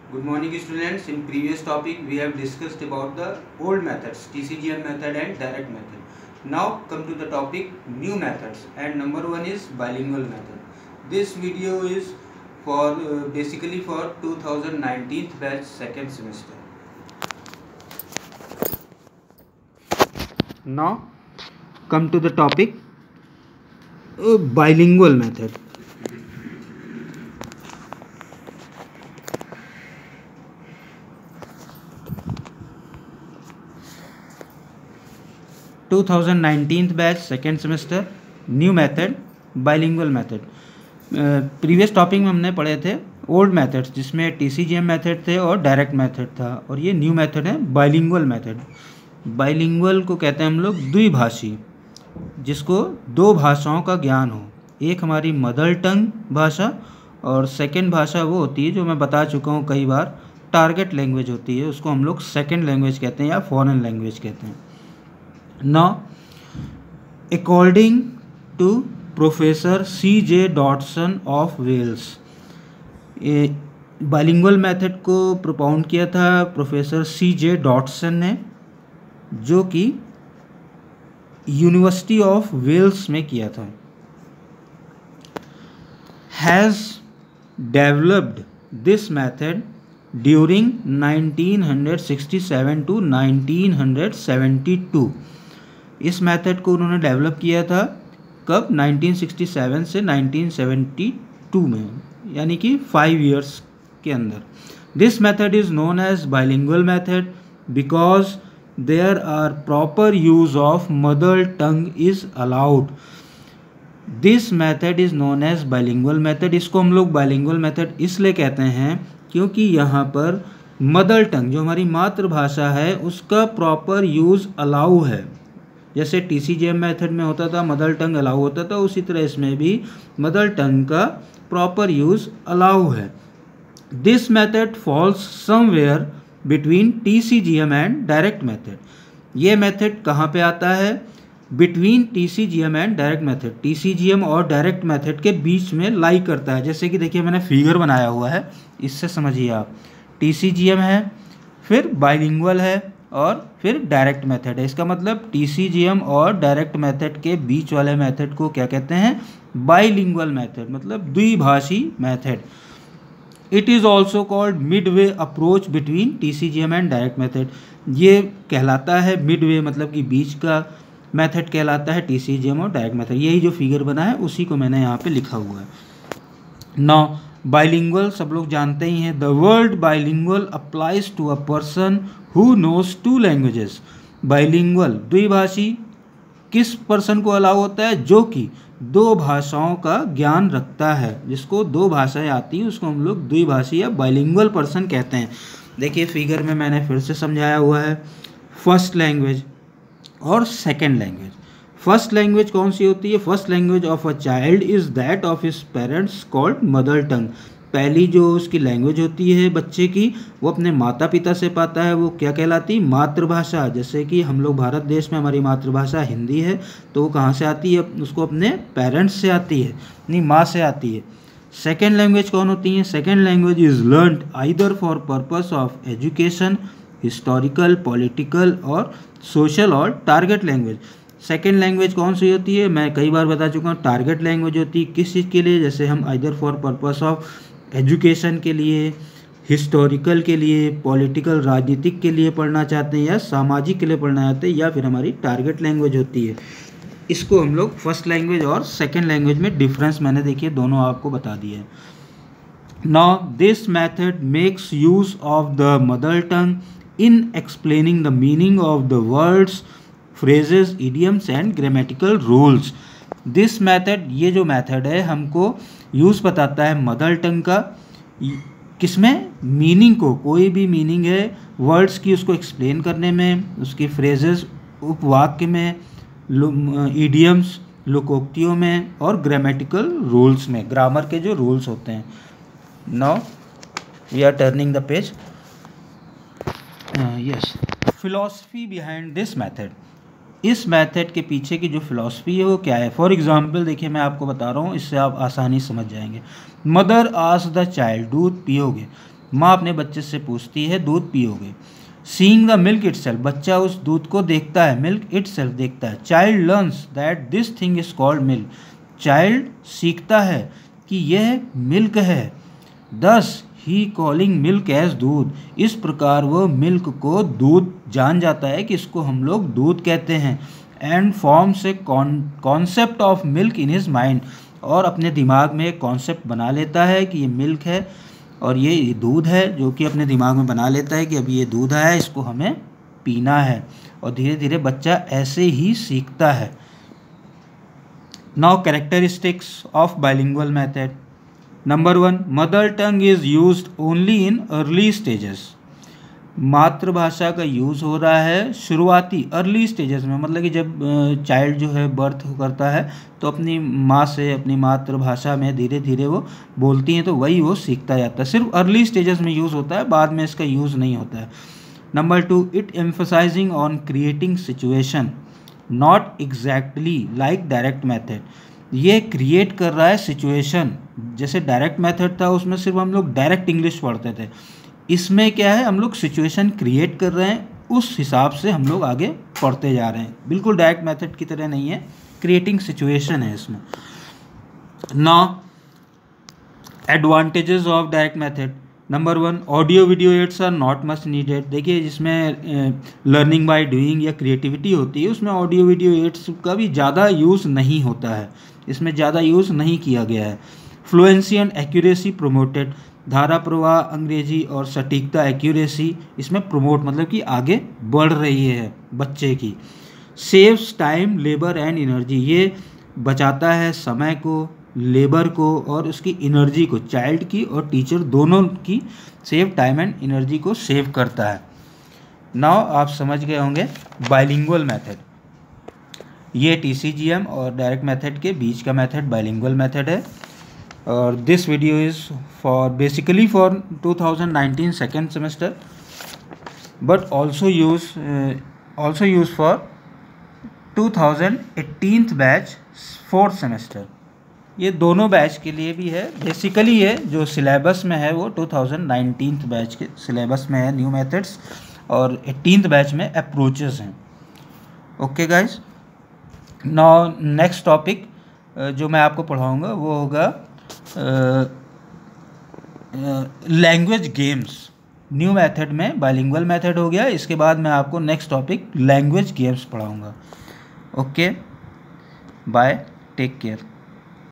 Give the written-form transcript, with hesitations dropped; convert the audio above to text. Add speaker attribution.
Speaker 1: Good morning students. In previous topic we have discussed about the old methods, TCGM method and direct method. Now come to the topic new methods, and number one is bilingual method. This video is for basically for 2019 batch second semester. Now come to the topic bilingual method. 2019 batch second semester new method bilingual method. Previous topic में हमने पढ़े थे old methods जिसमें टीसीजीएम method थे और direct method था, और ये न्यू मेथड है बाइलिंगुअल मेथड। बाइलिंगुअल को कहते हैं हम लोग द्विभाषी, जिसको दो भाषाओं का ज्ञान हो। एक हमारी मदर टंग भाषा और सेकेंड भाषा वो होती है जो मैं बता चुका हूँ कई बार, टारगेट लैंग्वेज होती है, उसको हम लोग सेकेंड लैंग्वेज कहते हैं या फॉरेन लैंग्वेज कहते हैं। Now, according to Professor C.J. Dodson of Wales, bilingual method को प्रोपाउंड किया था प्रोफेसर C.J. डॉटसन ने, जो कि यूनिवर्सिटी ऑफ वेल्स में किया था। Has developed this method during 1967 to 1972। इस मेथड को उन्होंने डेवलप किया था कब? 1967 से 1972 में, यानी कि 5 इयर्स के अंदर। This method is known as bilingual method because there are proper use of mother tongue is allowed. This method is known as bilingual method. इसको हम लोग बाइलिंगुअल मेथड इसलिए कहते हैं क्योंकि यहाँ पर मदर टंग जो हमारी मातृभाषा है उसका प्रॉपर यूज़ अलाउ है। जैसे टीसीजीएम मेथड में होता था मदर टंग अलाउ होता था, उसी तरह इसमें भी मदर टंग का प्रॉपर यूज़ अलाउ है। This method falls somewhere between TCGM and direct method. ये मेथड कहाँ पे आता है? Between TCGM and direct method. TCGM और डायरेक्ट मेथड के बीच में लाई करता है। जैसे कि देखिए मैंने फिगर बनाया हुआ है, इससे समझिए आप। टीसीजीएम है, फिर बाइलिंगुअल है, और फिर डायरेक्ट मेथड है। इसका मतलब टीसीजीएम और डायरेक्ट मेथड के बीच वाले मेथड को क्या कहते हैं? बाइलिंगुअल मेथड, मतलब द्विभाषी method. It is also called midway approach between TCGM and direct method. ये कहलाता है मिडवे, मतलब कि बीच का मेथड कहलाता है टीसीजीएम और डायरेक्ट मेथड। यही जो फिगर बना है उसी को मैंने यहाँ पे लिखा हुआ है। नाउ बाइलिंगुअल सब लोग जानते ही हैं। The word bilingual applies to a person who knows 2 languages. Bilingual द्विभाषी किस पर्सन को अलाउ होता है? जो कि 2 भाषाओं का ज्ञान रखता है। जिसको 2 भाषाएं आती हैं उसको हम लोग द्विभाषी या बाइलिंगुअल पर्सन कहते हैं। देखिए फिगर में मैंने फिर से समझाया हुआ है, फर्स्ट लैंग्वेज और सेकेंड लैंग्वेज। फर्स्ट लैंग्वेज कौन सी होती है? First language of a child is that of his parents called mother tongue. पहली जो उसकी लैंग्वेज होती है बच्चे की, वो अपने माता पिता से पाता है, वो क्या कहलाती? मातृभाषा। जैसे कि हम लोग भारत देश में हमारी मातृभाषा हिंदी है, तो वो कहाँ से आती है? उसको अपने पेरेंट्स से आती है, अपनी माँ से आती है। सेकेंड लैंग्वेज कौन होती है? Second language is learned either for purpose of education, historical, political और सोशल और टारगेट लैंग्वेज। सेकेंड लैंग्वेज कौन सी होती है? मैं कई बार बता चुका हूँ, टारगेट लैंग्वेज होती है। किस चीज़ के लिए? जैसे हम either for purpose of education के लिए, हिस्टोरिकल के लिए, पॉलिटिकल राजनीतिक के लिए पढ़ना चाहते हैं, या सामाजिक के लिए पढ़ना चाहते हैं, या फिर हमारी टारगेट लैंग्वेज होती है। इसको हम लोग फर्स्ट लैंग्वेज और सेकेंड लैंग्वेज में डिफरेंस मैंने देखिए दोनों आपको बता दिए। Now this method makes use of the mother tongue in explaining the meaning of the words, phrases, idioms and grammatical rules. This method, ये जो मेथड है हमको यूज़ बताता है मदर टंग का। किसमें? मीनिंग को, कोई भी मीनिंग है वर्ड्स की उसको एक्सप्लेन करने में, उसकी फ्रेजेस उपवाक्य में, इडियम्स लोकोक्तियों में, और ग्रामेटिकल रूल्स में, ग्रामर के जो रूल्स होते हैं। Now we are turning the page. Yes, philosophy behind this method. इस मेथड के पीछे की जो फिलॉसफी है वो क्या है? फॉर एग्जाम्पल देखिए मैं आपको बता रहा हूँ, इससे आप आसानी समझ जाएंगे। मदर आस्क्ड द चाइल्ड, दूध पियोगे? माँ अपने बच्चे से पूछती है दूध पियोगे। सीइंग द मिल्क इटसेल्फ, बच्चा उस दूध को देखता है, मिल्क इटसेल्फ देखता है। Child learns that this thing is called milk, child सीखता है कि यह मिल्क है। दस ही कॉलिंग मिल्क एज दूध, इस प्रकार वह मिल्क को दूध जान जाता है कि इसको हम लोग दूध कहते हैं। And forms a concept of milk in his mind, और अपने दिमाग में एक कॉन्सेप्ट बना लेता है कि ये मिल्क है और ये दूध है, जो कि अपने दिमाग में बना लेता है कि अभी ये दूध आया है, इसको हमें पीना है। और धीरे धीरे बच्चा ऐसे ही सीखता है। Now characteristics of bilingual method. Number 1, mother tongue is used only in early stages, मातृभाषा का यूज़ हो रहा है शुरुआती अर्ली स्टेजेस में, मतलब कि जब चाइल्ड जो है बर्थ करता है तो अपनी माँ से, अपनी मातृभाषा में धीरे धीरे वो बोलती हैं, तो वही वो सीखता जाता है। सिर्फ अर्ली स्टेजेस में यूज़ होता है, बाद में इसका यूज़ नहीं होता है। Number 2, it emphasising on creating situation not exactly like direct method, ये क्रिएट कर रहा है सिचुएशन। जैसे डायरेक्ट मेथड था उसमें सिर्फ हम लोग डायरेक्ट इंग्लिश पढ़ते थे, इसमें क्या है हम लोग सिचुएशन क्रिएट कर रहे हैं, उस हिसाब से हम लोग आगे पढ़ते जा रहे हैं। बिल्कुल डायरेक्ट मेथड की तरह नहीं है, क्रिएटिंग सिचुएशन है इसमें। Now advantages of direct method. Number 1, audio video aids are not much needed. देखिए जिसमें लर्निंग बाय डूइंग या क्रिएटिविटी होती है उसमें ऑडियो वीडियो एड्स का भी ज़्यादा यूज़ नहीं होता है, इसमें ज़्यादा यूज़ नहीं किया गया है। फ्लुएंसी एंड एक्यूरेसी प्रोमोटेड, धारा प्रवाह, अंग्रेजी और सटीकता, एक्यूरेसी इसमें प्रमोट मतलब कि आगे बढ़ रही है बच्चे की। Saves time, labour and energy, ये बचाता है समय को, लेबर को और उसकी एनर्जी को, चाइल्ड की और टीचर दोनों की सेव टाइम एंड एनर्जी को सेव करता है। नाउ आप समझ गए होंगे बाइलिंगुअल मेथड, ये TCGM और डायरेक्ट मेथड के बीच का मेथड बाइलिंगुअल मेथड है। और this video is for basically for 2019 second semester but also use for 2018 batch fourth semester, ये दोनों बैच के लिए भी है। बेसिकली ये जो सिलेबस में है वो 2019 बैच के सिलेबस में है न्यू मेथड्स, और 18th बैच में अप्रोचेस हैं। Okay guys, now next topic जो मैं आपको पढ़ाऊँगा वो होगा लैंग्वेज गेम्स। न्यू मेथड में बाइलिंगुअल मेथड हो गया, इसके बाद मैं आपको नेक्स्ट टॉपिक लैंग्वेज गेम्स पढ़ाऊँगा। Okay, bye, take care.